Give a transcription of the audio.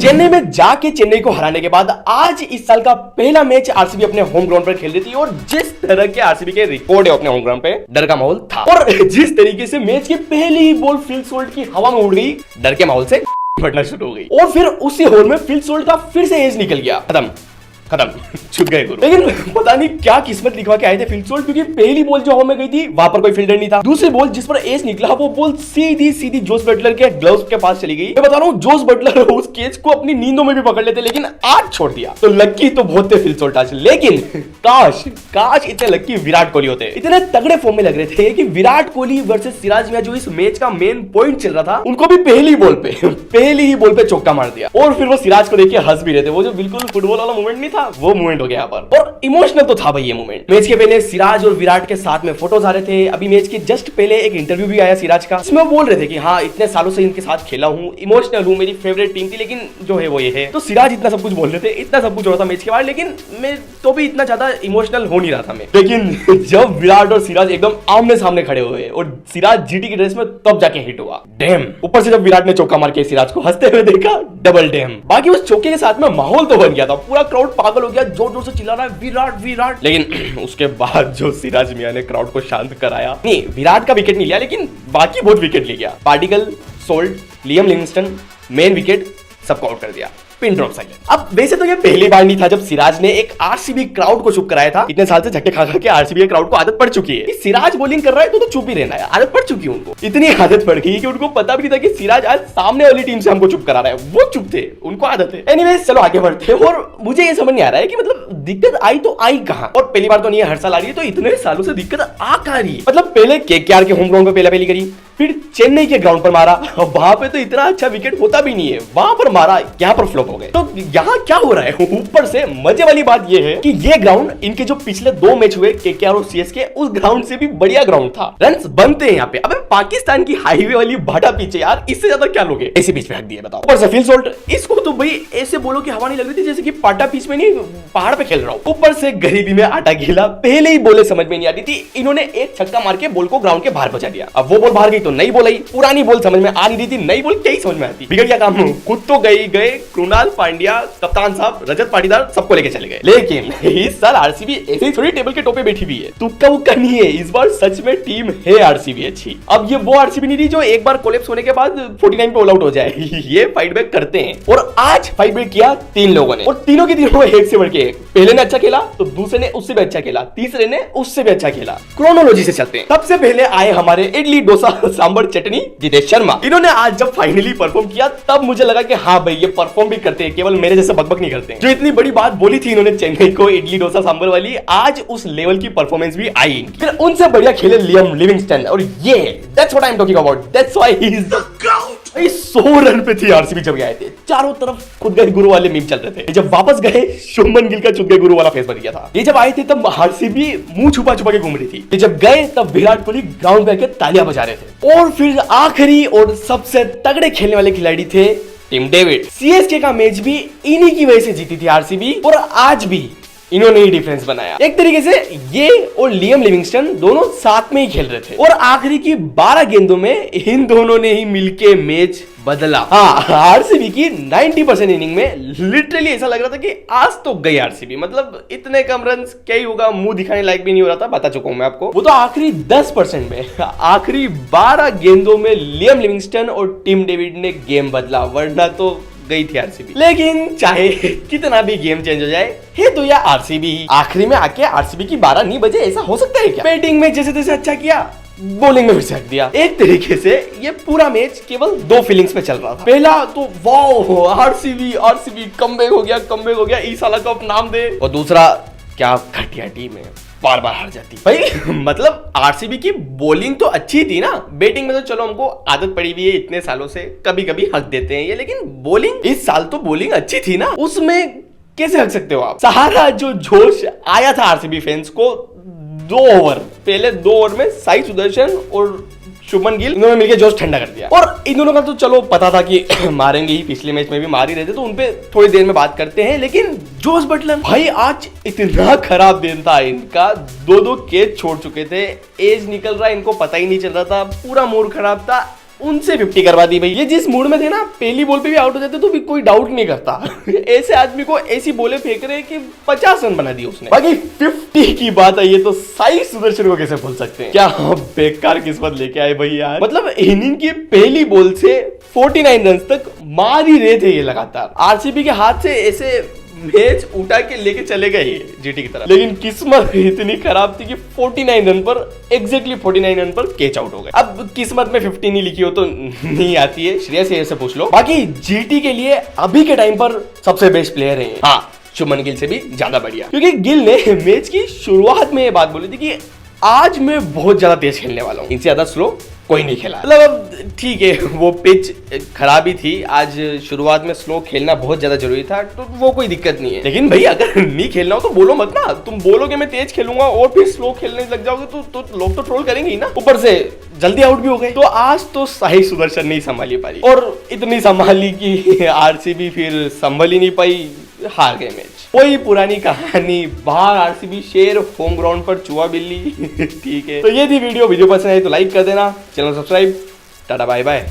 चेन्नई में जाके चेन्नई को हराने के बाद आज इस साल का पहला मैच आरसीबी अपने होम ग्राउंड पर खेल रही थी और जिस तरह के आरसीबी के रिकॉर्ड है अपने होम ग्राउंड पे, डर का माहौल था। और जिस तरीके से मैच की पहली ही बॉल फिल सोल्ट की हवा में उड़ गई, डर के माहौल से फटना शुरू हो गई और फिर उसी होल में फिल सोल्ट का फिर से एज निकल गया। खत्म छूट गए गुरु। लेकिन पता नहीं क्या किस्मत लिखवा के आए थे फिल सोल्ट, क्योंकि पहली बॉल जो हॉल में गई थी वहां पर कोई फील्डर नहीं था। दूसरी बॉल जिस पर एज निकला वो बॉल सीधी जोस बटलर के ग्लव्स के पास चली गई। मैं बता रहा हूँ जोस बटलर उस कैच को अपनी नींदों में भी पकड़ लेते, लेकिन आज छोड़ दिया। तो लक्की तो बहुत थे फिल सोल्ट आज, लेकिन काश इतने लक्की विराट कोहली होते। इतने तगड़े फॉर्म में लग रहे थे कि विराट कोहली वर्सेस सिराज मियां जो इस मैच का मेन पॉइंट चल रहा था, उनको भी पहली ही बॉल पे चौका मार दिया। और फिर वो सिराज को देख के हंस भी रहे थे। वो जो बिल्कुल फुटबॉल वाला मूवमेंट नहीं था, वो मूवमेंट हो गया यहाँ पर। और इमोशनल तो था भाई ये मूवमेंट। मैच के पहले सिराज और विराट के साथ में फोटोज आ रहे थे। अभी मैच के जस्ट पहले एक इंटरव्यू भी आया सिराज का, इसमें वो बोल रहे थे कि हाँ इतने सालों से इनके साथ खेला हूँ, इमोशनल हूँ, मेरी फेवरेट टीम थी, लेकिन जो है वो ये है। तो सिराज इतना सब कुछ बोल रहे थे, इतना सब कुछ हो रहा था मैच के बाद, लेकिन मैं तो भी इतना ज्यादा इमोशनल हो नहीं रहा था मैं। लेकिन जब विराट और सिराज एकदम आमने सामने खड़े हुए और सिराज जीटी की ड्रेस में, तब जाके हिट हुआ। डैम। ऊपर से जब विराट ने चौका मार के सिराज को हंसते हुए देखा, डबल डैम। बाकी उस चौके के साथ में माहौल तो बन गया था, पूरा क्राउड पागल हो गया, जोर जोर से चिल्ला रहा है विराट। लेकिन उसके बाद जो सिराज मियां ने क्राउड को शांत कराया, नहीं विराट का विकेट नहीं लिया, लेकिन बाकी बहुत विकेट ले गया। Particle, salt, Liam Livingstone, main wicket सबको आउट कर दिया। Pin drop silent. अब वैसे तो ये पहली बार नहीं था जब सिराज ने एक आरसीबी क्राउड को चुप कराया था। इतने साल से झटके खा के आरसीबी के क्राउड को आदत पड़ चुकी है कि सिराज बॉलिंग कर रहा है तो चुप ही रहना है। आदत पड़ चुकी है उनको, इतनी आदत पड़ गई कि उनको पता भी नहीं था कि सिराज आज सामने वाली टीम से हमको चुप करा रहा है। वो चुप थे, उनको आदत है। एनीवेज चलो आगे बढ़ते हैं। और मुझे ये समझ नहीं आ रहा है कि मतलब दिक्कत आई तो आई कहां, और पहली बार तो नहीं है, हर साल आ रही है, तो इतने सालों से दिक्कत आ कहां रही है। मतलब पहले केकेआर के होम ग्राउंड पे पहली करी, फिर चेन्नई के ग्राउंड पर मारा, वहां पे तो इतना अच्छा विकेट होता भी नहीं है, वहां पर मारा, यहाँ पर फ्लॉप हो गए। तो यहाँ क्या हो रहा है? ऊपर से मजे वाली बात ये है कि ये ग्राउंड इनके जो पिछले 2 मैच हुए केकेआर और सीएसके, उस ग्राउंड से भी बढ़िया ग्राउंड था। रन्स बनते हैं यहाँ पे। अबे पाकिस्तान की हाईवे वाली भाटा पीछे यार, इससे ज्यादा क्या लोगे? ऐसे बीच में हक दिए बताओ। ऊपर से फिल सोल्ट, इसको तो भाई ऐसे बोलो कि हवा नहीं लग रही थी जैसे कि पाटा पीच में नहीं पहाड़ पे खेल रहा हूँ। ऊपर से गरीबी में आटा गीला, पहले ही बोले समझ में नहीं आती थी, इन्होंने एक छक्का मार के बॉल को ग्राउंड के बाहर बचा दिया। अब वो बॉल बाहर गई तो नई बॉल आई, पुरानी बॉल समझ में आ नहीं रही थी, नई बॉल क्या ही समझ में आती। बिगड़ गया काम। खुद तो गए कृणाल पांड्या, कप्तान साहब, रजत पाटीदार सबको लेके चले गए। लेकिन इस साल आरसीबी ऐसे ही थोड़ी टेबल के टॉप पे बैठी हुई है, तुक्का उक्का नहीं है। इस बार सच में टीम है आरसीबी अच्छी। अब ये वो आरसीबी नहीं थी जो एक बार कोलैप्स होने के बाद 49 पे ऑल आउट हो जाए। ये फाइट बैक करते हैं और आज फाइट बैक किया 3 लोगों ने, और तीनों के तीनों एक से बढ़ के एक। पहले ने अच्छा खेला तो दूसरे ने उससे भी अच्छा खेला, तीसरे ने उससे भी अच्छा खेला। क्रोनोलॉजी से चलते हैं। सबसे पहले आए हमारे इडली डोसा सांबर चटनी जितेश शर्मा। इन्होंने आज जब फाइनली परफॉर्म किया तब मुझे लगा कि हाँ भाई ये परफॉर्म भी करते हैं, केवल मेरे जैसे बकबक नहीं करते। जो इतनी बड़ी बात बोली थी इन्होंने चेन्नई को इडली डोसा सांबर वाली, आज उस लेवल की परफॉर्मेंस भी आई। फिर उनसे बढ़िया खेले लियम लिविंगस्टन, और ये that's what I am talking about, that's why he is the GOAT. 100 run पे थी आरसीबी जब आए थे, चारों तरफ खुद गए गुरु वाले मीम चल रहे थे। जब वापस गए शुभमन गिल का चुप गए गुरु वाला फेस बन गया था। ये जब आए थे तब आरसीबी मुंह छुपा के घूम रही थी। ये जब गए तब विराट कोहली ग्राउंड पे आके तालियां बजा रहे थे। और फिर आखिरी और सबसे तगड़े खेलने वाले खिलाड़ी थे टिम डेविड। सीएसके का मैच भी इन्हीं की वजह से जीती थी आरसीबी, और आज भी इन्होंने ही डिफरेंस बनाया। एक तरीके से ये और लियम लिविंगस्टन दोनों साथ में ही खेल रहे थे, और आखिरी की 12 गेंदों में इन दोनों ने ही मिलके मैच बदला। हाँ, आरसीबी की 90% इनिंग में लिटरली ऐसा लग रहा था कि आज तो गई आरसीबी। मतलब इतने कम रन क्या ही होगा, मुंह दिखाने लायक भी नहीं हो रहा था, बता चुका हूं मैं आपको। वो तो आखिरी 10% में, आखिरी 12 गेंदों में लियम लिविंगस्टन और टिम डेविड ने गेम बदला, वरना तो गई थी आरसीबी। लेकिन चाहे कितना भी गेम चेंज हो जाए, है तो यह आरसीबी। आखिरी में आके आरसीबी की 12 नहीं बजे, ऐसा हो सकता है क्या? बैटिंग में जैसे तैसे अच्छा किया, बॉलिंग में फिर से हक दिया। एक तरीके से ये पूरा मैच केवल 2 फीलिंग्स में चल रहा था। पहला तो वाओ आरसीबी कमबैक हो गया, ईसाला कप नाम दे। और दूसरा, क्या घटिया टीम है, बार हार जाती भाई। मतलब आरसीबी की बॉलिंग तो अच्छी थी ना, बैटिंग में तो चलो हमको आदत पड़ी हुई है इतने सालों से, कभी हक देते हैं ये, लेकिन बॉलिंग इस साल तो बॉलिंग अच्छी थी ना, उसमें कैसे हक सकते हो आप? सारा जो जोश आया था आरसीबी फैंस को 2 ओवर, पहले 2 ओवर में साई सुदर्शन और शुभमन गिल इन्होंने मिलकर जोश ठंडा कर दिया। और इन दोनों का तो चलो पता था कि मारेंगे ही, पिछले मैच में भी मार ही रहे थे, तो उनपे थोड़ी देर में बात करते हैं। लेकिन जोस बटलर भाई आज इतना खराब दिन था इनका, 2 कैच छोड़ चुके थे, एज निकल रहा इनको पता ही नहीं चल रहा था, पूरा मूड खराब था। उनसे 50 करवा दी भाई। ये जिस मूड में थे ना, पहली बॉल पे भी आउट हो जाते तो भी कोई डाउट नहीं करता। ऐसे आदमी को ऐसी बोले फेंक रहे कि 50 रन बना दिए उसने। बाकी 50 की बात आई है तो साई सुदर्शन को कैसे भूल सकते हैं। क्या बेकार किस्मत लेके आए भाई यार। मतलब इनिंग की पहली बॉल से 49 रन तक मार ही रहे थे ये लगातार। आरसीबी के हाथ से ऐसे मैच उठा के लेके चले गए जीटी की तरफ, लेकिन किस्मत इतनी खराब थी कि 49 रन पर एग्जैक्टली 49 रन पर कैच आउट हो गए। अब किस्मत में 50 नहीं लिखी हो तो नहीं आती है, श्रेयस अय्यर से पूछ लो। बाकी जीटी के लिए अभी के टाइम पर सबसे बेस्ट प्लेयर है हाँ शुभमन गिल से भी ज्यादा बढ़िया, क्योंकि गिल ने मैच की शुरुआत में ये बात बोली थी कि आज मैं बहुत ज्यादा तेज खेलने वाला हूँ, इनसे ज्यादा स्लो कोई नहीं खेला। मतलब अब ठीक है वो पिच खराब ही थी, आज शुरुआत में स्लो खेलना बहुत ज्यादा जरूरी था, तो वो कोई दिक्कत नहीं है। लेकिन भाई अगर नहीं खेलना हो तो बोलो मत ना, तुम बोलोगे मैं तेज खेलूंगा और फिर स्लो खेलने लग जाओगे तो लोग तो ट्रोल करेंगे ही ना। ऊपर से जल्दी आउट भी हो गए। तो आज तो साई सुदर्शन नहीं संभाली पाई, और इतनी संभाली कि आरसीबी फिर संभल ही नहीं पाई, हार गए मैच। कोई पुरानी कहानी, बाहर आरसीबी शेर, होम ग्राउंड पर चूहा बिल्ली। ठीक है, तो ये थी वीडियो पसंद आई तो लाइक कर देना, channel subscribe, tata bye bye.